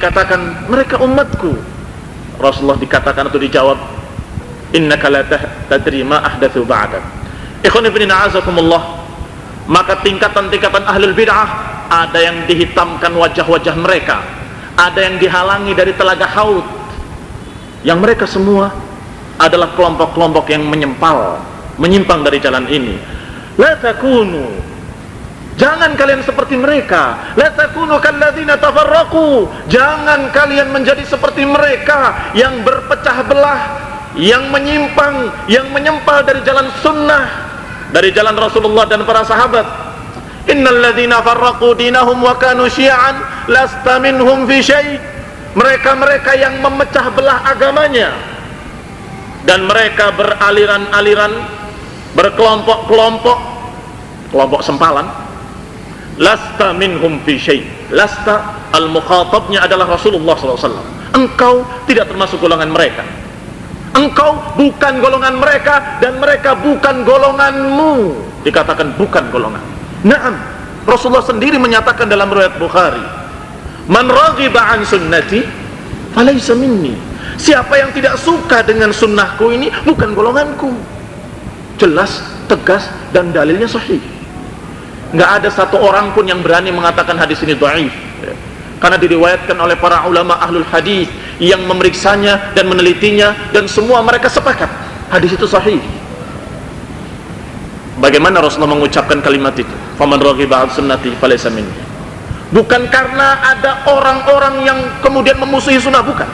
dikatakan mereka umatku, Rasulullah dikatakan atau dijawab, innaka la tadri ma ahdatsu ba'dak. Ikhwan fillah a'azakumullah. Maka tingkatan-tingkatan ahlul bid'ah, ada yang dihitamkan wajah-wajah mereka, ada yang dihalangi dari telaga Haud, yang mereka semua adalah kelompok-kelompok yang menyimpang dari jalan ini. La takunu, jangan kalian seperti mereka. La takunu kalladzina tafarraqu, jangan kalian menjadi seperti mereka yang berpecah belah, yang menyimpang, yang menyempal dari jalan sunnah, dari jalan Rasulullah dan para sahabat. Innal ladzina farraqu dinahum wa kanu syi'an lasta minhum fi syai'. Mereka-mereka yang memecah belah agamanya dan mereka beraliran-aliran, berkelompok-kelompok, kelompok sempalan. Lasta minhum fi syai'. Lasta, al-mukhatabnya adalah Rasulullah SAW. Engkau tidak termasuk golongan mereka. Engkau bukan golongan mereka dan mereka bukan golonganmu. Dikatakan bukan golongan. Naam, Rasulullah sendiri menyatakan dalam riwayat Bukhari, man raghiba an sunnati falaysa minni. Siapa yang tidak suka dengan sunnahku ini bukan golonganku. Jelas, tegas, dan dalilnya sahih. Nggak ada satu orang pun yang berani mengatakan hadis ini dhaif, karena diriwayatkan oleh para ulama ahlul hadis yang memeriksanya dan menelitinya, dan semua mereka sepakat hadis itu sahih. Bagaimana Rasulullah mengucapkan kalimat itu? Faman raghiba an sunnati falaysa minni. Bukan karena ada orang-orang yang kemudian memusuhi sunnah, bukan,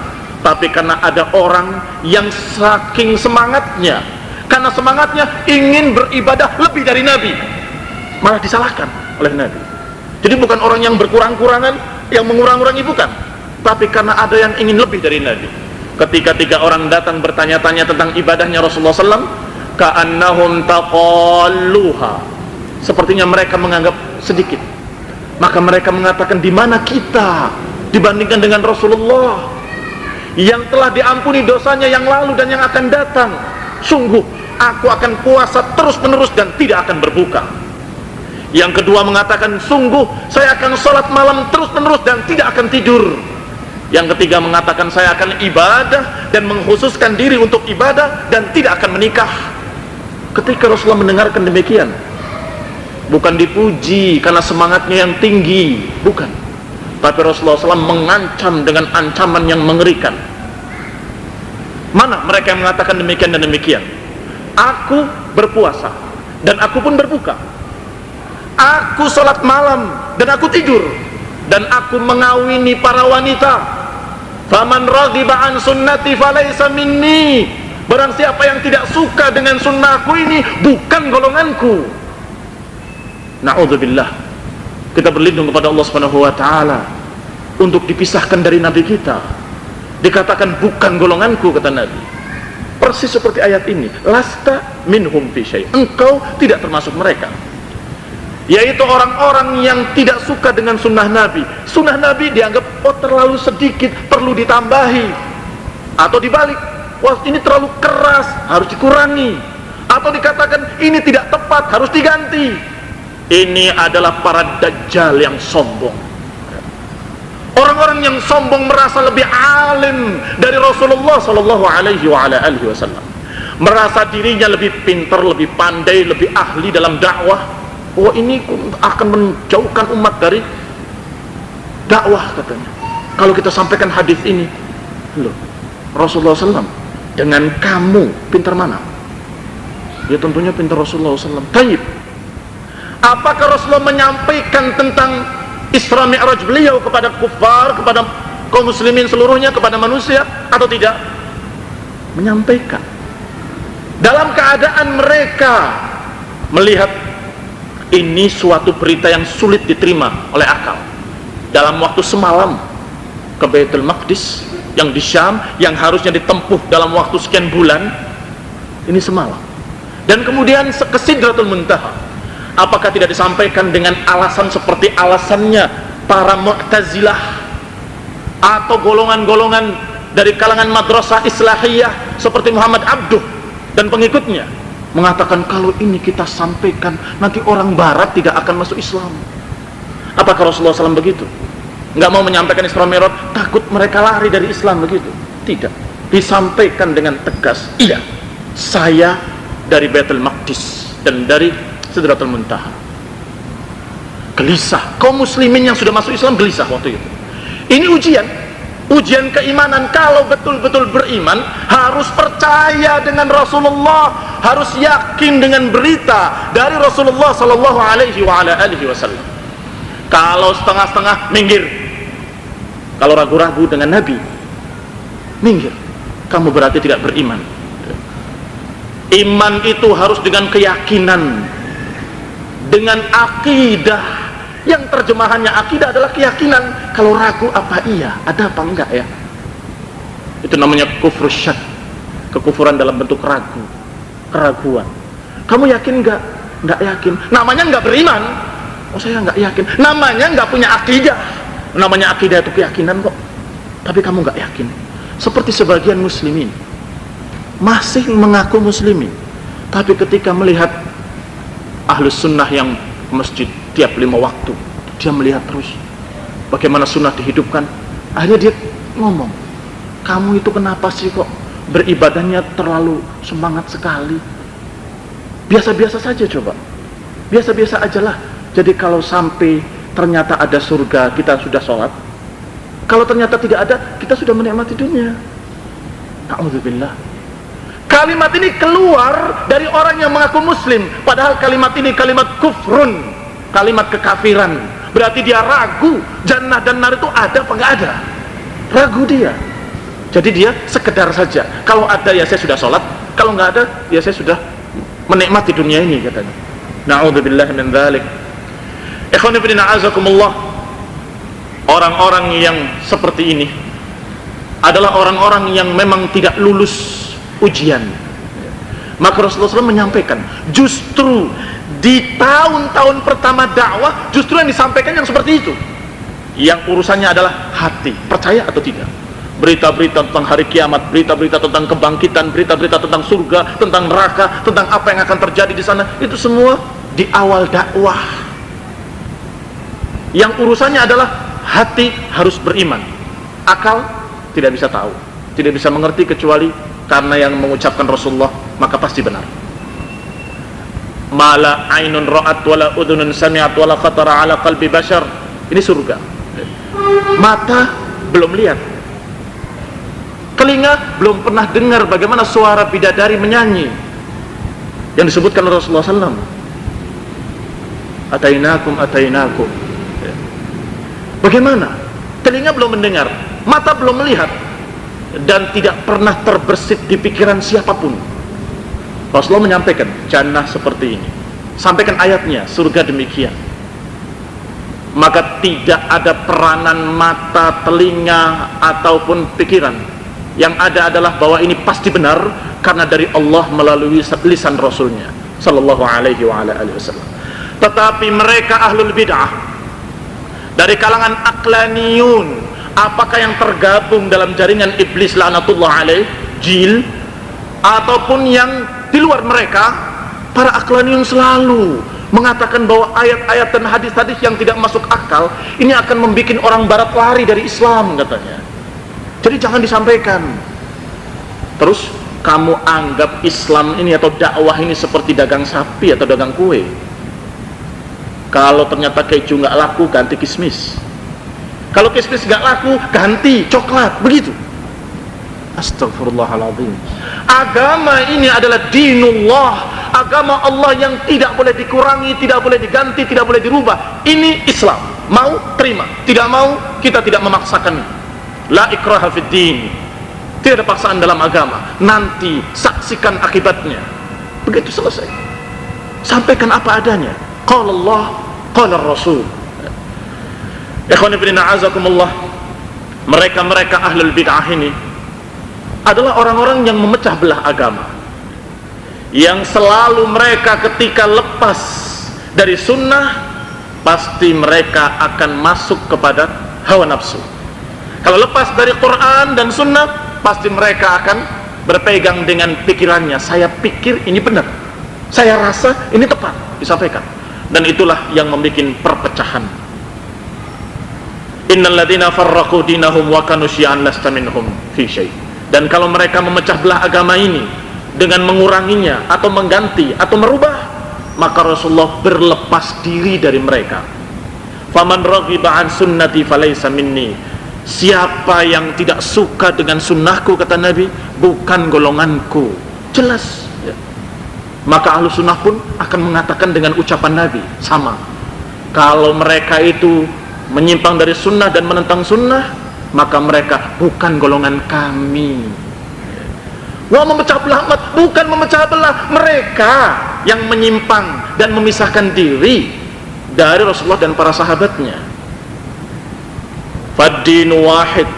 tapi karena ada orang yang saking semangatnya, karena semangatnya ingin beribadah lebih dari Nabi, malah disalahkan oleh Nabi. Jadi bukan orang yang berkurang-kurangan, yang mengurang-urangi, bukan, tapi karena ada yang ingin lebih dari Nabi. Ketika tiga orang datang bertanya-tanya tentang ibadahnya Rasulullah SAW, ka'annahum taqalluha, sepertinya mereka menganggap sedikit. Maka mereka mengatakan, di mana kita dibandingkan dengan Rasulullah yang telah diampuni dosanya yang lalu dan yang akan datang? Sungguh aku akan puasa terus-menerus dan tidak akan berbuka. Yang kedua mengatakan, sungguh saya akan sholat malam terus-menerus dan tidak akan tidur. Yang ketiga mengatakan, saya akan ibadah dan mengkhususkan diri untuk ibadah dan tidak akan menikah. Ketika Rasulullah mendengarkan demikian, bukan dipuji karena semangatnya yang tinggi, bukan, tapi Rasulullah SAW mengancam dengan ancaman yang mengerikan. Mana mereka yang mengatakan demikian dan demikian? Aku berpuasa dan aku pun berbuka, aku sholat malam dan aku tidur, dan aku mengawini para wanita. Faman raghiba an sunnati falaysa minni. Barang siapa yang tidak suka dengan sunnahku ini bukan golonganku. Na'udzubillah. Kita berlindung kepada Allah Subhanahu wa taala untuk dipisahkan dari Nabi kita. Dikatakan bukan golonganku, kata Nabi. Persis seperti ayat ini, lasta minhum fi syai'. Engkau tidak termasuk mereka. Yaitu orang-orang yang tidak suka dengan sunnah Nabi. Sunnah Nabi dianggap, oh terlalu sedikit, perlu ditambahi. Atau dibalik, wah ini terlalu keras, harus dikurangi. Atau dikatakan ini tidak tepat, harus diganti. Ini adalah para dajjal yang sombong. Orang-orang yang sombong merasa lebih alim dari Rasulullah Sallallahu Alaihi Wasallam. Merasa dirinya lebih pintar, lebih pandai, lebih ahli dalam dakwah. Oh ini akan menjauhkan umat dari dakwah, katanya. Kalau kita sampaikan hadis ini, loh, Rasulullah SAW dengan kamu pintar mana? Ya tentunya pintar Rasulullah SAW. Taib. Apakah Rasulullah menyampaikan tentang Isra Mi'raj beliau kepada kufar, kepada kaum muslimin seluruhnya, kepada manusia, atau tidak? Menyampaikan. Dalam keadaan mereka melihat ini suatu berita yang sulit diterima oleh akal. Dalam waktu semalam ke Baitul Maqdis yang di Syam, yang harusnya ditempuh dalam waktu sekian bulan, ini semalam. Dan kemudian ke Sidratul Muntaha. Apakah tidak disampaikan dengan alasan seperti alasannya para Mu'tazilah atau golongan-golongan dari kalangan madrasah Islahiyah seperti Muhammad Abduh dan pengikutnya, mengatakan kalau ini kita sampaikan nanti orang barat tidak akan masuk Islam? Apakah Rasulullah SAW begitu? nggak mau menyampaikan Isra Mi'raj, takut mereka lari dari Islam begitu. Tidak, disampaikan dengan tegas, iya, saya dari Baitul Maqdis dan dari Sidratul Muntaha. Gelisah, kaum muslimin yang sudah masuk Islam gelisah waktu itu. Ini ujian keimanan. Kalau betul-betul beriman, harus percaya dengan Rasulullah, harus yakin dengan berita dari Rasulullah sallallahu alaihi wasallam. Kalau setengah-setengah, minggir. Kalau ragu-ragu dengan Nabi, minggir. Kamu berarti tidak beriman. Iman itu harus dengan keyakinan, dengan akidah. Yang terjemahannya akidah adalah keyakinan. Kalau ragu, apa iya, ada apa enggak ya? Itu namanya kufur syak, kekufuran dalam bentuk ragu, keraguan. Kamu yakin enggak? Enggak yakin. Namanya enggak beriman. Oh, saya enggak yakin. Namanya enggak punya akidah. Namanya akidah itu keyakinan kok. Tapi kamu enggak yakin. Seperti sebagian muslimin masih mengaku muslimin, tapi ketika melihat ahlus sunnah yang masjid tiap 5 waktu, dia melihat terus bagaimana sunnah dihidupkan. Akhirnya dia ngomong, kamu itu kenapa sih kok beribadahnya terlalu semangat sekali? Biasa-biasa saja, coba biasa-biasa ajalah. Jadi kalau sampai ternyata ada surga, kita sudah sholat. Kalau ternyata tidak ada, kita sudah menikmati dunia. Na'udzubillah. Kalimat ini keluar dari orang yang mengaku muslim, padahal kalimat ini kalimat kufrun, kalimat kekafiran. Berarti dia ragu jannah dan nar itu ada apa enggak ada. Ragu dia. Jadi dia sekedar saja. Kalau ada ya saya sudah sholat, kalau enggak ada ya saya sudah menikmati dunia ini, katanya. Na'udzubillah min dzalik. Ikhwani fillah, azakumullah. Orang-orang yang seperti ini adalah orang-orang yang memang tidak lulus ujian. Maka Rasulullah SAW menyampaikan, justru di tahun-tahun pertama dakwah, justru yang disampaikan yang seperti itu, yang urusannya adalah hati, percaya atau tidak. Berita-berita tentang hari kiamat, berita-berita tentang kebangkitan, berita-berita tentang surga, tentang neraka, tentang apa yang akan terjadi di sana, itu semua di awal dakwah. Yang urusannya adalah hati harus beriman, akal tidak bisa tahu, tidak bisa mengerti kecuali karena yang mengucapkan Rasulullah, maka pasti benar. Mala ainun ra'at wala udhunun sami'at wala khatara ala qalbi bashar. Ini surga. Mata belum lihat, telinga belum pernah dengar bagaimana suara bidadari menyanyi yang disebutkan Rasulullah SAW. Atainakum. Bagaimana? Telinga belum mendengar, mata belum melihat, dan tidak pernah terbersit di pikiran siapapun. Rasulullah menyampaikan jannah seperti ini, sampaikan ayatnya, surga demikian. Maka tidak ada peranan mata, telinga ataupun pikiran. Yang ada adalah bahwa ini pasti benar karena dari Allah melalui lisan Rasulnya sallallahu alaihi wasallam. Tetapi mereka ahlul bid'ah dari kalangan aqlaniyun, apakah yang tergabung dalam jaringan iblis laknatullah alaih, jil, ataupun yang di luar mereka, para aqlaniyun selalu mengatakan bahwa ayat-ayat dan hadis-hadis yang tidak masuk akal ini akan membuat orang barat lari dari Islam, katanya. Jadi jangan disampaikan. Terus kamu anggap Islam ini atau dakwah ini seperti dagang sapi atau dagang kue. Kalau ternyata keju nggak laku, ganti kismis. Kalau kismis nggak laku, ganti coklat, begitu. Astagfirullahaladzim. Agama ini adalah dinullah, agama Allah yang tidak boleh dikurangi, tidak boleh diganti, tidak boleh dirubah. Ini Islam. Mau terima, tidak mau kita tidak memaksakan. La ikraha fid din. Tidak ada paksaan dalam agama. Nanti saksikan akibatnya. Begitu selesai. Sampaikan apa adanya. Qala Allah, qala Rasul. Ikhwani fillah, azakumullah. Mereka-mereka ahlul bid'ah ini adalah orang-orang yang memecah belah agama, yang selalu mereka ketika lepas dari sunnah pasti mereka akan masuk kepada hawa nafsu. Kalau lepas dari Quran dan sunnah pasti mereka akan berpegang dengan pikirannya. Saya pikir ini benar, saya rasa ini tepat disampaikan, dan itulah yang membuat perpecahan. Innal ladzina farraqu dinahum wa kanu syi'an lasta minhum fi syai'. Dan kalau mereka memecah belah agama ini dengan menguranginya atau mengganti atau merubah, maka Rasulullah berlepas diri dari mereka. Faman raghiba an sunnati falaysa minni. Siapa yang tidak suka dengan sunnahku, kata Nabi, bukan golonganku. Jelas ya. Maka ahlu sunnah pun akan mengatakan dengan ucapan Nabi sama. Kalau mereka itu menyimpang dari sunnah dan menentang sunnah, maka mereka bukan golongan kami. Wah, memecah belah umat, bukan memecah belah, mereka yang menyimpang dan memisahkan diri dari Rasulullah dan para sahabatnya. Fad-dinu wahid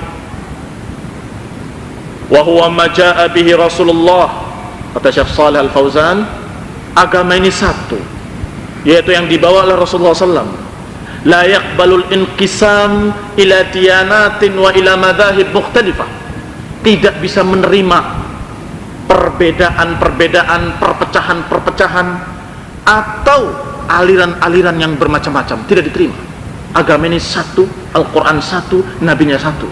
wa huwa ma jaa bihi Rasulullah, kata Syekh Shalih Al-Fauzan, agama ini satu, yaitu yang dibawa oleh Rasulullah SAW. La yaqbalul inqisam ila diyanatin wa ila madhahib mukhtalifah. Tidak bisa menerima perbedaan-perbedaan, perpecahan-perpecahan atau aliran-aliran yang bermacam-macam. Tidak diterima. Agama ini satu, Al-Quran satu, Nabinya satu.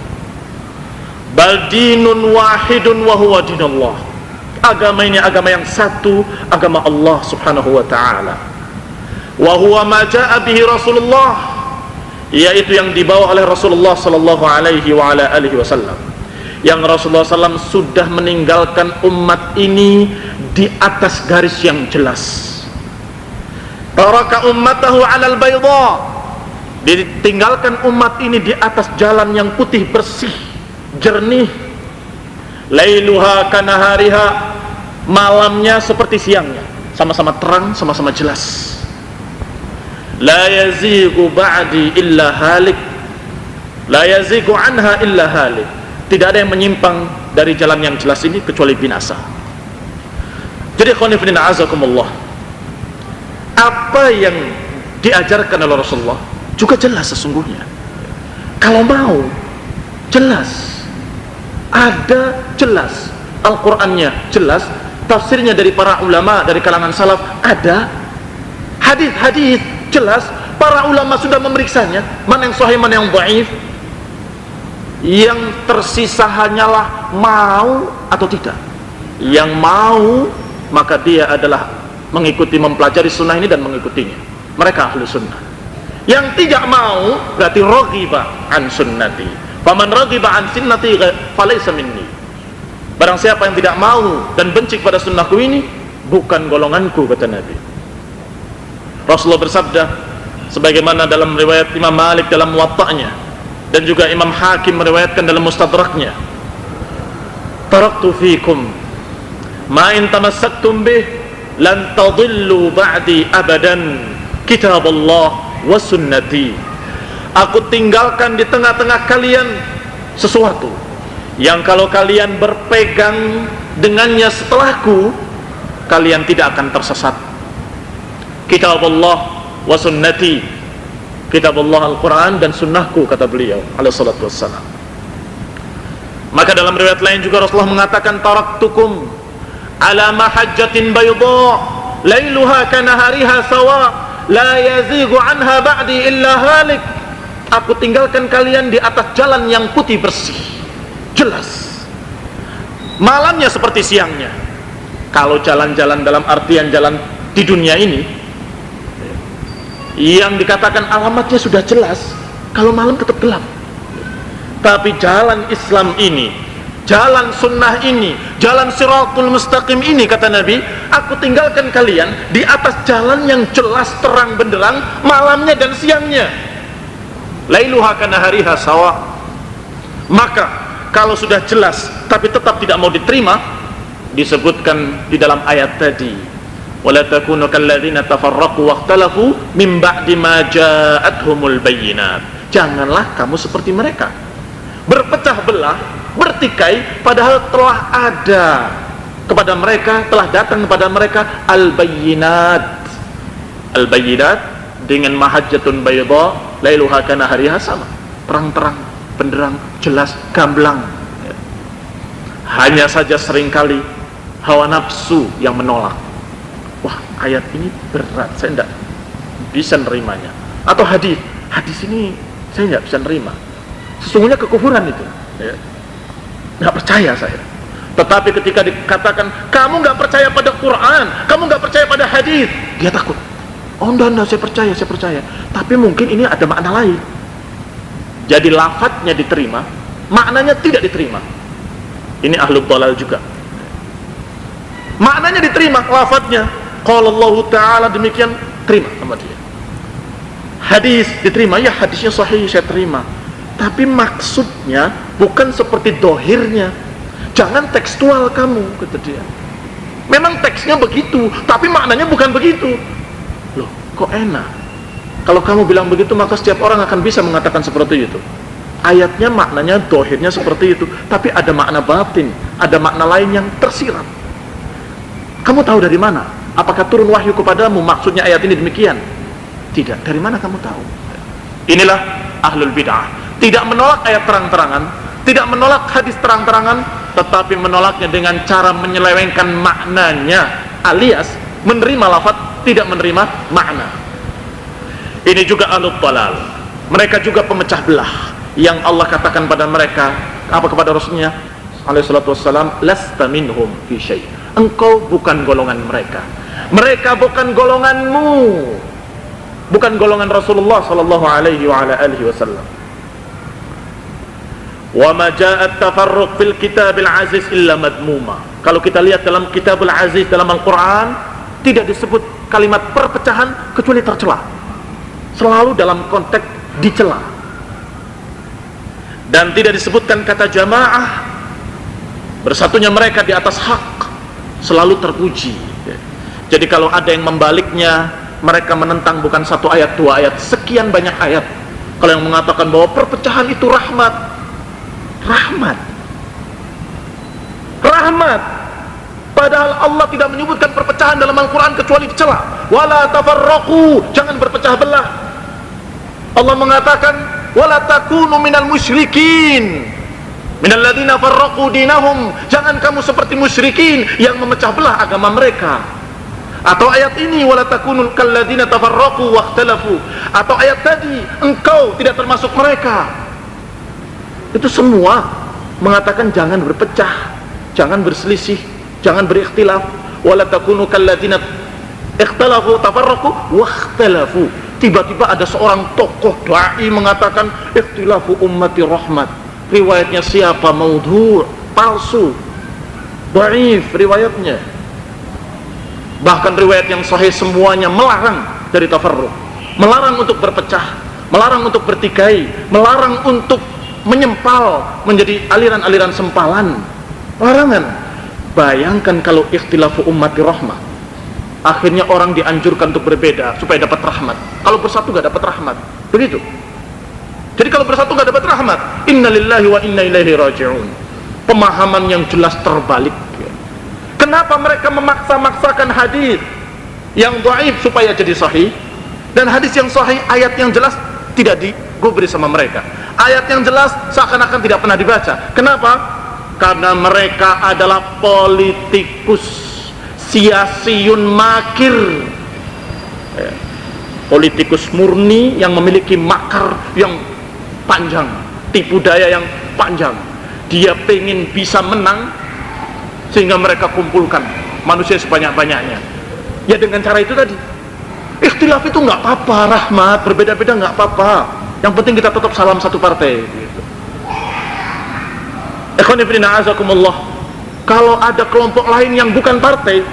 Bal dinun wahidun wa huwa dinullah. Agama ini agama yang satu, agama Allah Subhanahu wa ta'ala. Wa huwa ma jaa bihi Rasulullah, yaitu yang dibawa oleh Rasulullah sallallahu alaihi wa ala alihi wasallam. Yang Rasulullah SAW sudah meninggalkan umat ini di atas garis yang jelas. Taraka ummatahu 'alal bayda, ditinggalkan umat ini di atas jalan yang putih bersih, jernih. Lailuha kanahariha, malamnya seperti siangnya, sama-sama terang, sama-sama jelas. La yazigu ba'di illa halik, la yazigu anha illa halik. Tidak ada yang menyimpang dari jalan yang jelas ini kecuali binasa. Jadi khonifidin azakumullah, apa yang diajarkan oleh Rasulullah juga jelas sesungguhnya. Kalau mau jelas, ada jelas, Al-Qur'annya jelas, tafsirnya dari para ulama dari kalangan salaf ada, hadis-hadis jelas, para ulama sudah memeriksanya, mana yang sahih, mana yang dhaif. Yang tersisa hanyalah mau atau tidak. Yang mau, maka dia adalah mengikuti, mempelajari sunnah ini dan mengikutinya. Mereka ahli sunnah. Yang tidak mau berarti raghiba an sunnati. Faman raghiba an sunnati falaysa minni. Barang siapa yang tidak mau dan benci kepada sunnahku ini, bukan golonganku, kata Nabi. Rasulullah bersabda sebagaimana dalam riwayat Imam Malik dalam Muwatta'nya dan juga Imam Hakim meriwayatkan dalam Mustadraknya, taraktu fikum ma in tamassaktum bih lan tadillu ba'di abadan, kitabullah wa sunnati. Aku tinggalkan di tengah-tengah kalian sesuatu yang kalau kalian berpegang dengannya setelahku, kalian tidak akan tersesat. Kitabullah wa sunnati, kitabullah Al-Quran dan sunnahku, kata beliau alaihi salatu wassalam. Maka dalam riwayat lain juga Rasulullah mengatakan, taraktukum ala mahajjatin bayda lailuha kanahariha sawa la yazigu anha ba'di illa halik. Aku tinggalkan kalian di atas jalan yang putih bersih, jelas, malamnya seperti siangnya. Kalau jalan-jalan dalam artian jalan di dunia ini yang dikatakan alamatnya sudah jelas, kalau malam tetap gelap. Tapi jalan Islam ini, jalan sunnah ini, jalan siratul mustaqim ini, kata Nabi, aku tinggalkan kalian di atas jalan yang jelas, terang benderang, malamnya dan siangnya. Lailuha kanahariha sawa. Maka kalau sudah jelas tapi tetap tidak mau diterima, disebutkan di dalam ayat tadi, wala takunu kalladzina tafarraqu wakhtalafu min ba'di ma ja'atuhumul bayyinat. Janganlah kamu seperti mereka, berpecah belah, bertikai, padahal telah ada kepada mereka, telah datang kepada mereka al-bayyinat. Al-bayyinat dengan mahajjatun bayda lailuha kanahariha sama, terang-terang, benderang, jelas, gamblang. Hanya saja seringkali hawa nafsu yang menolak. Wah, ayat ini berat, saya tidak bisa nerimanya. Atau hadis ini Saya nggak bisa nerima. Sesungguhnya kekufuran itu, ya. Nggak percaya saya. Tetapi ketika dikatakan kamu nggak percaya pada Quran, kamu nggak percaya pada hadis, dia takut. Oh enggak, saya percaya. Tapi mungkin ini ada makna lain. Jadi lafadznya diterima, maknanya tidak diterima. Ini ahlul dhalal juga. Maknanya diterima, lafadznya qala Allah Ta'ala demikian, terima sama dia. Hadis diterima, ya hadisnya sahih, saya terima. Tapi maksudnya bukan seperti dohirnya. Jangan tekstual kamu, kata dia. Memang teksnya begitu, tapi maknanya bukan begitu. Loh, kok enak? Kalau kamu bilang begitu, maka setiap orang akan bisa mengatakan seperti itu. Ayatnya maknanya dohirnya seperti itu, tapi ada makna batin, ada makna lain yang tersirat. Kamu tahu dari mana? Apakah turun wahyu kepadamu maksudnya ayat ini demikian? Tidak. Dari mana kamu tahu? Inilah ahlul bid'ah. Tidak menolak ayat terang-terangan, tidak menolak hadis terang-terangan, tetapi menolaknya dengan cara menyelewengkan maknanya, alias menerima lafaz, tidak menerima makna. Ini juga ahlul dhalal. Mereka juga pemecah belah. Yang Allah katakan pada mereka, apa kepada Rasulnya alaihi salatu wassalam, lasta minhum fi syai'. Engkau bukan golongan mereka. Mereka bukan golonganmu. Bukan golongan Rasulullah sallallahu alaihi wa ala alihi wasallam. Wa ma ja'at tafarruq fil kitabil aziz illa madmuma. Kalau kita lihat dalam kitabul aziz dalam Al-Qur'an, tidak disebut kalimat perpecahan kecuali tercela. Selalu dalam konteks dicela. Dan tidak disebutkan kata jamaah. Bersatunya mereka di atas hak selalu terpuji. Jadi kalau ada yang membaliknya, mereka menentang bukan satu ayat, dua ayat, sekian banyak ayat. Kalau yang mengatakan bahwa perpecahan itu rahmat, padahal Allah tidak menyebutkan perpecahan dalam Al-Quran kecuali dicela. Wala tafarraqu, jangan berpecah belah. Allah mengatakan wala takunu minal musyrikin minal ladzina farraqu dinahum, jangan kamu seperti musyrikin yang memecah belah agama mereka. Atau ayat ini wala takunu kal ladzina tafarraqu wakhtalafu, atau ayat tadi engkau tidak termasuk mereka. Itu semua mengatakan jangan berpecah, jangan berselisih, jangan berikhtilaf. Wala takunu kal ladzina ikhtalafu tafarraqu wakhtalafu. Tiba-tiba ada seorang tokoh dai mengatakan ikhtilafu ummati rahmat. Riwayatnya siapa? Maudhu', palsu, dhaif riwayatnya. Bahkan riwayat yang sahih semuanya melarang dari tafarruq, melarang untuk berpecah, melarang untuk bertikai, melarang untuk menyempal menjadi aliran-aliran sempalan. Larangan. Bayangkan kalau ikhtilafu ummati rahmat, akhirnya orang dianjurkan untuk berbeda supaya dapat rahmat. Kalau bersatu gak dapat rahmat, begitu. Jadi kalau bersatu gak dapat rahmat, innalillahi wa inna ilaihi raji'un. Pemahaman yang jelas terbalik. Kenapa mereka memaksa-maksakan hadis yang dhaif supaya jadi sahih, dan hadis yang sahih, ayat yang jelas tidak digubri sama mereka. Ayat yang jelas seakan-akan tidak pernah dibaca. Kenapa? Karena mereka adalah politikus, siasiyun makir, politikus murni yang memiliki makar yang panjang, tipu daya yang panjang. Dia pengen bisa menang sehingga mereka kumpulkan manusia sebanyak-banyaknya. Ya dengan cara itu tadi. Ikhtilaf itu nggak apa-apa, rahmat, berbeda-beda nggak apa-apa. Yang penting kita tetap salam satu partai. Gitu. Ikhwan fillah azakumullah. Kalau ada kelompok lain yang bukan partai,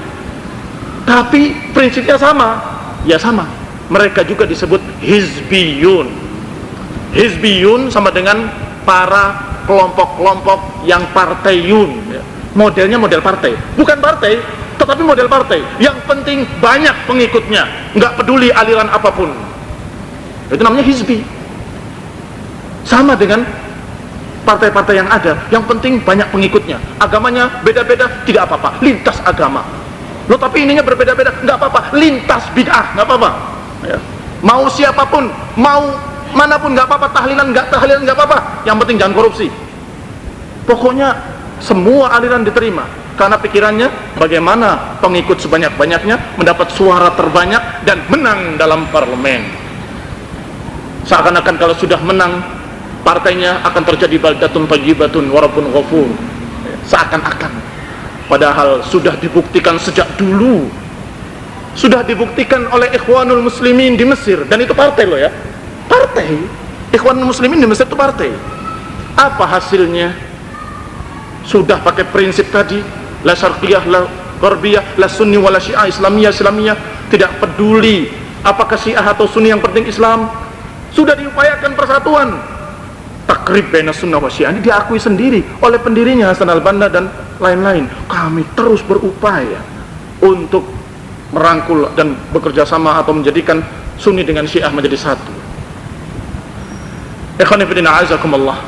tapi prinsipnya sama, ya sama. Mereka juga disebut hizbiyun. Hizbiyun sama dengan para kelompok-kelompok yang partaiun. Modelnya model partai, bukan partai, tetapi model partai. Yang penting banyak pengikutnya, nggak peduli aliran apapun. Itu namanya hizbi. Sama dengan partai-partai yang ada, yang penting banyak pengikutnya. Agamanya beda-beda, tidak apa-apa, lintas agama. Loh tapi ininya berbeda-beda, nggak apa-apa, lintas bid'ah, nggak apa-apa. Ya. Mau siapapun, mau manapun nggak apa-apa, tahlilan nggak apa-apa. Yang penting jangan korupsi. Pokoknya semua aliran diterima karena pikirannya bagaimana pengikut sebanyak-banyaknya mendapat suara terbanyak dan menang dalam parlemen. Seakan-akan kalau sudah menang partainya akan terjadi baldatun thayyibatun wa rabbun ghafur. Seakan-akan, padahal sudah dibuktikan sejak dulu, sudah dibuktikan oleh Ikhwanul Muslimin di Mesir, dan itu partai loh ya, partai Ikhwanul Muslimin di Mesir itu partai. Apa hasilnya? Sudah pakai prinsip tadi, la syarqiyah, la gharbiyah, la sunni wala syiah, islamiyah, tidak peduli apakah syiah atau sunni, yang penting Islam. Sudah diupayakan persatuan, takrib baina sunnah wa syiah, ini diakui sendiri oleh pendirinya Hasan al-Banna dan lain-lain. Kami terus berupaya untuk merangkul dan bekerja sama atau menjadikan sunni dengan syiah menjadi satu. Ikhwani fillah azakumullah,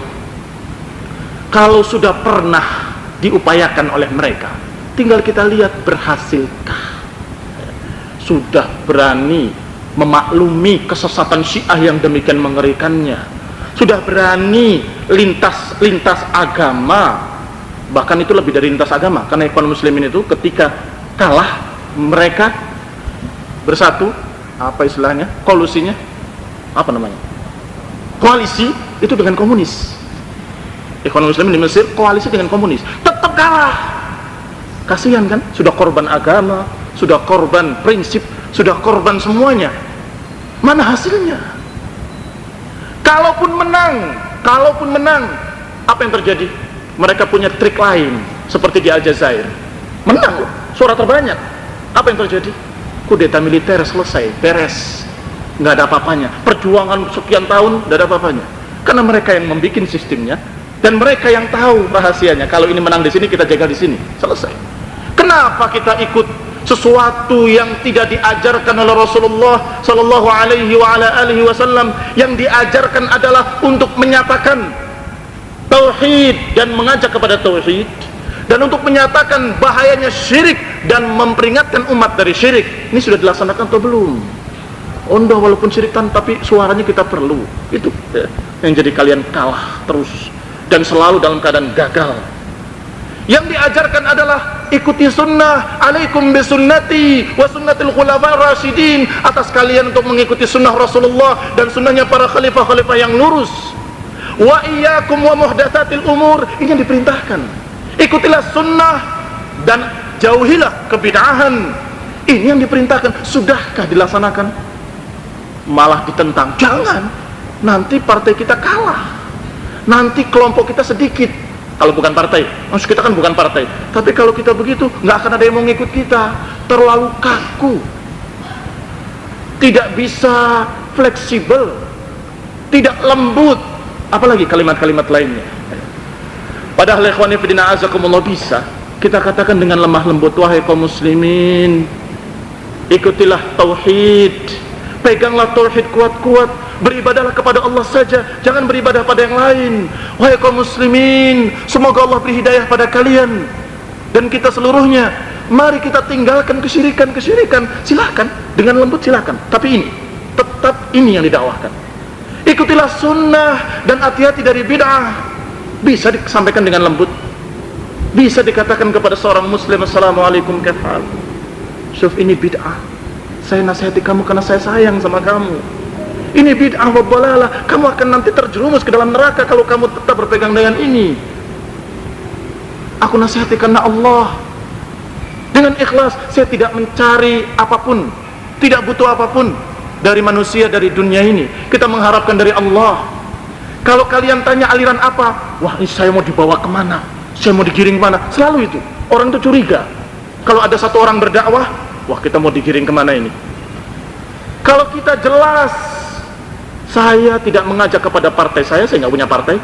kalau sudah pernah diupayakan oleh mereka, tinggal kita lihat berhasilkah. Sudah berani memaklumi kesesatan syiah yang demikian mengerikannya, sudah berani lintas agama, bahkan itu lebih dari lintas agama, karena Ikhwan Muslimin itu ketika kalah mereka bersatu, apa istilahnya, kolusinya, apa namanya, koalisi itu dengan komunis. Ikhwan Muslimin di Mesir koalisi dengan komunis, tetap kalah. Kasihan kan, sudah korban agama, sudah korban prinsip, sudah korban semuanya. Mana hasilnya? Kalaupun menang, apa yang terjadi? Mereka punya trik lain, seperti di Aljazair, menang loh, suara terbanyak. Apa yang terjadi? Kudeta militer selesai, beres, nggak ada apa-apanya. Perjuangan sekian tahun nggak ada apa-apanya, karena mereka yang membuat sistemnya dan mereka yang tahu rahasianya. Kalau ini menang di sini, kita jaga di sini, selesai. Kenapa kita ikut sesuatu yang tidak diajarkan oleh Rasulullah sallallahu alaihi wasallam? Yang diajarkan adalah untuk menyatakan tauhid dan mengajak kepada tauhid, dan untuk menyatakan bahayanya syirik dan memperingatkan umat dari syirik. Ini sudah dilaksanakan atau belum? Ondoh walaupun syirikan, tapi suaranya kita perlu. Itu yang jadi kalian kalah terus dan selalu dalam keadaan gagal. Yang diajarkan adalah ikuti sunnah, alaikum bisunnati wa sunnatil khulafa rasyidin, atas kalian untuk mengikuti sunnah Rasulullah dan sunnahnya para khalifah-khalifah yang lurus. Wa iyyakum wa muhdatsatil umur, ini yang diperintahkan. Ikutilah sunnah dan jauhilah kebid'ahan. Ini yang diperintahkan. Sudahkah dilaksanakan? Malah ditentang. Jangan, nanti partai kita kalah, nanti kelompok kita sedikit. Kalau bukan partai, maksud kita kan bukan partai. Tapi kalau kita begitu, nggak akan ada yang mau ngikut kita. Terlalu kaku, tidak bisa fleksibel, tidak lembut, apalagi kalimat-kalimat lainnya. Padahal ikhwani fillah azakumullah, bisa kita katakan dengan lemah lembut, wahai kaum muslimin, ikutilah tauhid, peganglah tauhid kuat-kuat, beribadahlah kepada Allah saja, jangan beribadah pada yang lain. Wahai kaum muslimin, semoga Allah beri hidayah pada kalian dan kita seluruhnya. Mari kita tinggalkan kesyirikan, silahkan dengan lembut, silahkan. Tapi ini, tetap ini yang didakwahkan. Ikutilah sunnah dan hati-hati dari bid'ah. Bisa disampaikan dengan lembut, bisa dikatakan kepada seorang muslim, assalamualaikum kafal, syuf, ini bid'ah, saya nasihati kamu karena saya sayang sama kamu. Ini bid'ah wa dhalalah, kamu akan nanti terjerumus ke dalam neraka kalau kamu tetap berpegang dengan ini. Aku nasihati karena Allah, dengan ikhlas. Saya tidak mencari apapun, tidak butuh apapun dari manusia, dari dunia ini. Kita mengharapkan dari Allah. Kalau kalian tanya aliran apa, wah ini saya mau dibawa kemana, saya mau digiring kemana, selalu itu. Orang itu curiga kalau ada satu orang berdakwah, wah kita mau digiring kemana ini. Kalau kita jelas, saya tidak mengajak kepada partai saya nggak punya partai.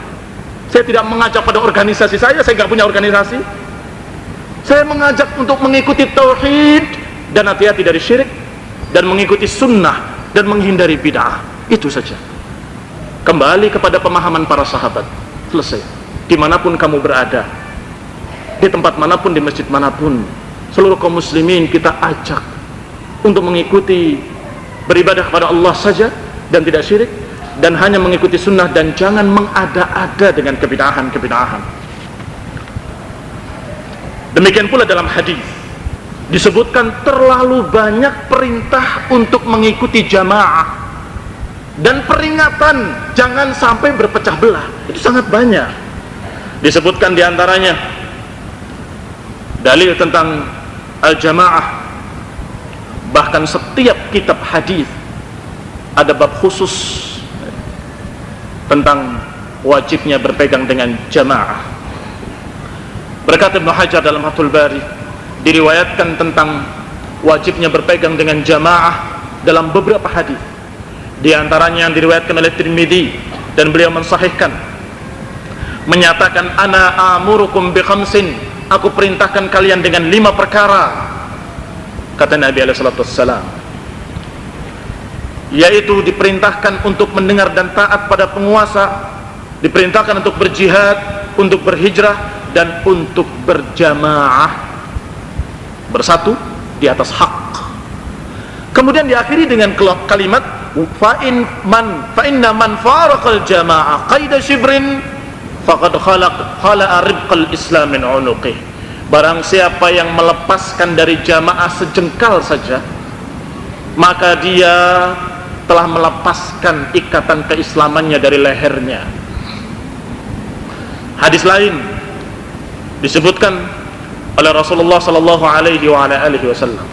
Saya tidak mengajak pada organisasi saya nggak punya organisasi. Saya mengajak untuk mengikuti tauhid dan hati-hati dari syirik, dan mengikuti sunnah dan menghindari bid'ah. Itu saja. Kembali kepada pemahaman para sahabat. Selesai. Dimanapun kamu berada, di tempat manapun, di masjid manapun, seluruh kaum muslimin kita ajak untuk mengikuti, beribadah kepada Allah saja dan tidak syirik, dan hanya mengikuti sunnah, dan jangan mengada-ada dengan kebid'ahan. Demikian pula dalam hadis disebutkan terlalu banyak perintah untuk mengikuti jamaah dan peringatan jangan sampai berpecah belah. Itu sangat banyak. Disebutkan diantaranya dalil tentang al-jamaah. Bahkan setiap kitab hadis ada bab khusus tentang wajibnya berpegang dengan jamaah. Berkata Ibnu Hajar dalam Fathul Bari, diriwayatkan tentang wajibnya berpegang dengan jamaah dalam beberapa hadis. Di antaranya yang diriwayatkan oleh Tirmidzi dan beliau mensahihkan, menyatakan ana amurukum bi khamsin, aku perintahkan kalian dengan 5 perkara, kata Nabi alaihi salatu wassalam, yaitu diperintahkan untuk mendengar dan taat pada penguasa, diperintahkan untuk berjihad, untuk berhijrah, dan untuk berjamaah, bersatu di atas hak. Kemudian diakhiri dengan kalimat fa inna man faraqal jamaah qaida shibrin faqad khala'a ribqal islam min unuqih. Barang siapa yang melepaskan dari jamaah sejengkal saja, maka dia telah melepaskan ikatan keislamannya dari lehernya. Hadis lain disebutkan oleh Rasulullah sallallahu alaihi wa ala alihi wasallam,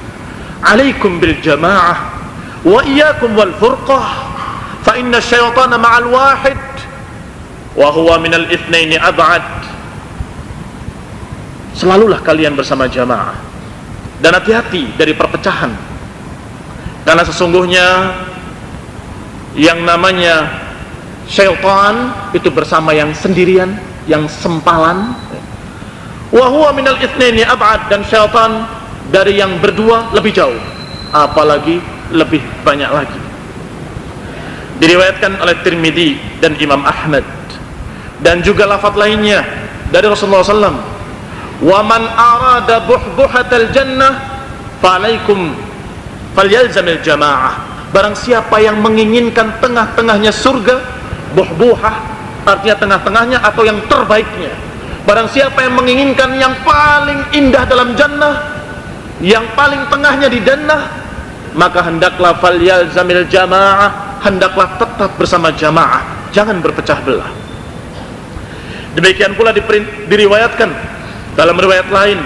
alaikum bil jamaah wa iyyakum wal furqah fa inna syaitana ma'al wahid wa huwa minal itsnaini ab'ad. Selalulah kalian bersama jamaah dan hati-hati dari perpecahan, karena sesungguhnya yang namanya syaitan itu bersama yang sendirian, yang sempalan. Wa huwa minal itsnaini ab'ad, dan syaitan dari yang berdua lebih jauh, apalagi lebih banyak lagi. Diriwayatkan oleh Tirmidzi dan Imam Ahmad, dan juga lafaz lainnya dari Rasulullah SAW, wa man arada buhbuhatal jannah fa'alaikum falyalzamil jamaah. Barang siapa yang menginginkan tengah-tengahnya surga, buhbuhah artinya tengah-tengahnya atau yang terbaiknya. Barang siapa yang menginginkan yang paling indah dalam jannah, yang paling tengahnya di jannah, maka hendaklah falyalzamil jamaah, hendaklah tetap bersama jamaah, jangan berpecah belah. Demikian pula diriwayatkan dalam riwayat lain,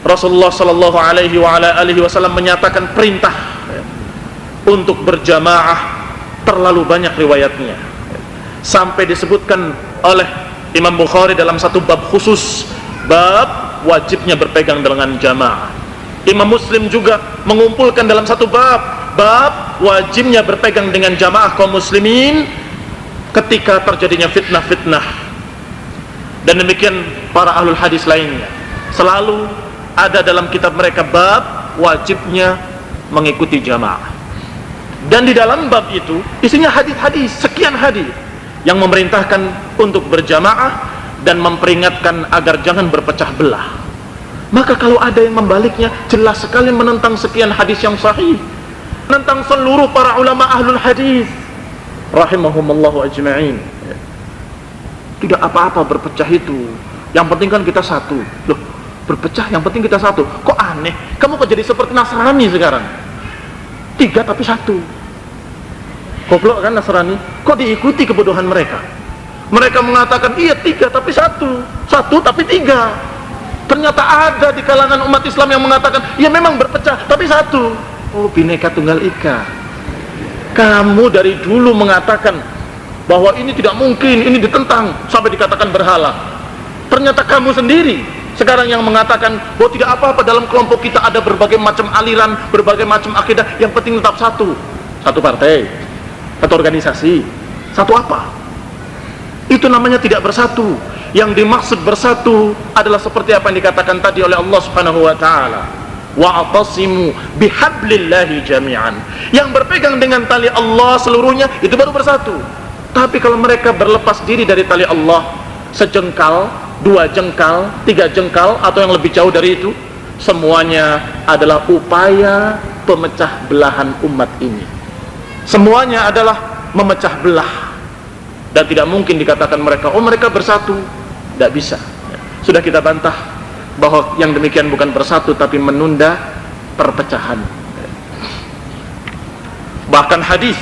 Rasulullah sallallahu alaihi wa ala alihi wasallam menyatakan perintah untuk berjamaah terlalu banyak riwayatnya, sampai disebutkan oleh Imam Bukhari dalam satu bab khusus, bab wajibnya berpegang dengan jamaah. Imam Muslim juga mengumpulkan dalam satu bab, bab wajibnya berpegang dengan jamaah kaum muslimin ketika terjadinya fitnah-fitnah. Dan demikian para ahlul hadis lainnya, selalu ada dalam kitab mereka bab wajibnya mengikuti jamaah. Dan di dalam bab itu isinya hadis-hadis, sekian hadis yang memerintahkan untuk berjamaah dan memperingatkan agar jangan berpecah belah. Maka kalau ada yang membaliknya, jelas sekali menentang sekian hadis yang sahih, menentang seluruh para ulama ahlul hadis rahimahumallahu ajma'in. Tidak apa-apa berpecah itu, yang penting kan kita satu. Loh, berpecah yang penting kita satu, kok aneh? Kamu kok jadi seperti Nasrani sekarang, 3 tapi 1. Goblok kan Nasrani? Kok diikuti kebodohan mereka? Mereka mengatakan iya 3 tapi 1, 1 tapi 3. Ternyata ada di kalangan umat Islam yang mengatakan ya memang berpecah tapi 1. Oh, Bhinneka Tunggal Ika. Kamu dari dulu mengatakan bahwa ini tidak mungkin, ini ditentang, sampai dikatakan berhala. Ternyata kamu sendiri sekarang yang mengatakan bahwa tidak apa-apa, dalam kelompok kita ada berbagai macam aliran, berbagai macam akidah, yang penting tetap satu partai, satu organisasi, satu apa? Itu namanya tidak bersatu. Yang dimaksud bersatu adalah seperti apa yang dikatakan tadi oleh Allah Subhanahu wa taala, wa'tasimu bihablillahi jami'an. Yang berpegang dengan tali Allah seluruhnya itu baru bersatu. Tapi kalau mereka berlepas diri dari tali Allah sejengkal, 2 jengkal, 3 jengkal, atau yang lebih jauh dari itu, semuanya adalah upaya pemecah belahan umat ini. Semuanya adalah memecah belah. Dan tidak mungkin dikatakan mereka, oh mereka bersatu. Tidak bisa. Sudah kita bantah bahwa yang demikian bukan bersatu, tapi menunda perpecahan. Bahkan hadis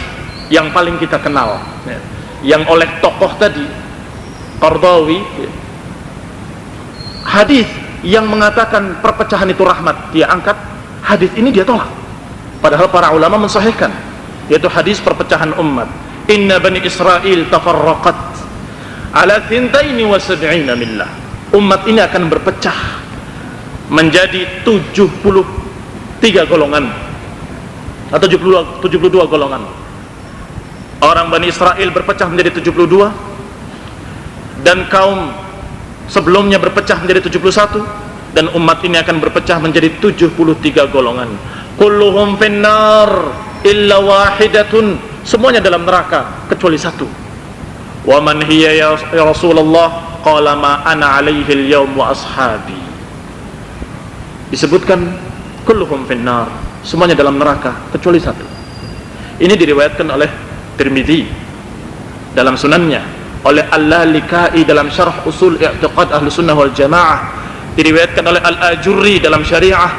yang paling kita kenal, ya, yang oleh tokoh tadi Qardawi, ya, hadis yang mengatakan perpecahan itu rahmat dia angkat, hadis ini dia tolak, padahal para ulama mensahihkan, yaitu hadis perpecahan umat. Inna bani Israel tafarraqat ala 72 millah. Umat ini akan berpecah menjadi 73 golongan atau 72 golongan. Orang Bani Israel berpecah menjadi 72, dan kaum sebelumnya berpecah menjadi 71, dan umat ini akan berpecah menjadi 73 golongan. Kulluhum finnar illa wahidatun, semuanya dalam neraka kecuali satu. Wa man hiya ya Rasulullah? Qala ma ana alaihi al-yawm wa ashabi. Disebutkan kulluhum finnar, semuanya dalam neraka kecuali satu. Ini diriwayatkan oleh Tirmidzi dalam sunannya, oleh Al-Lalikai dalam syarah usul i'tiqad ahlu sunnah wal jamaah, diriwayatkan oleh Al-Ajurri dalam syariah,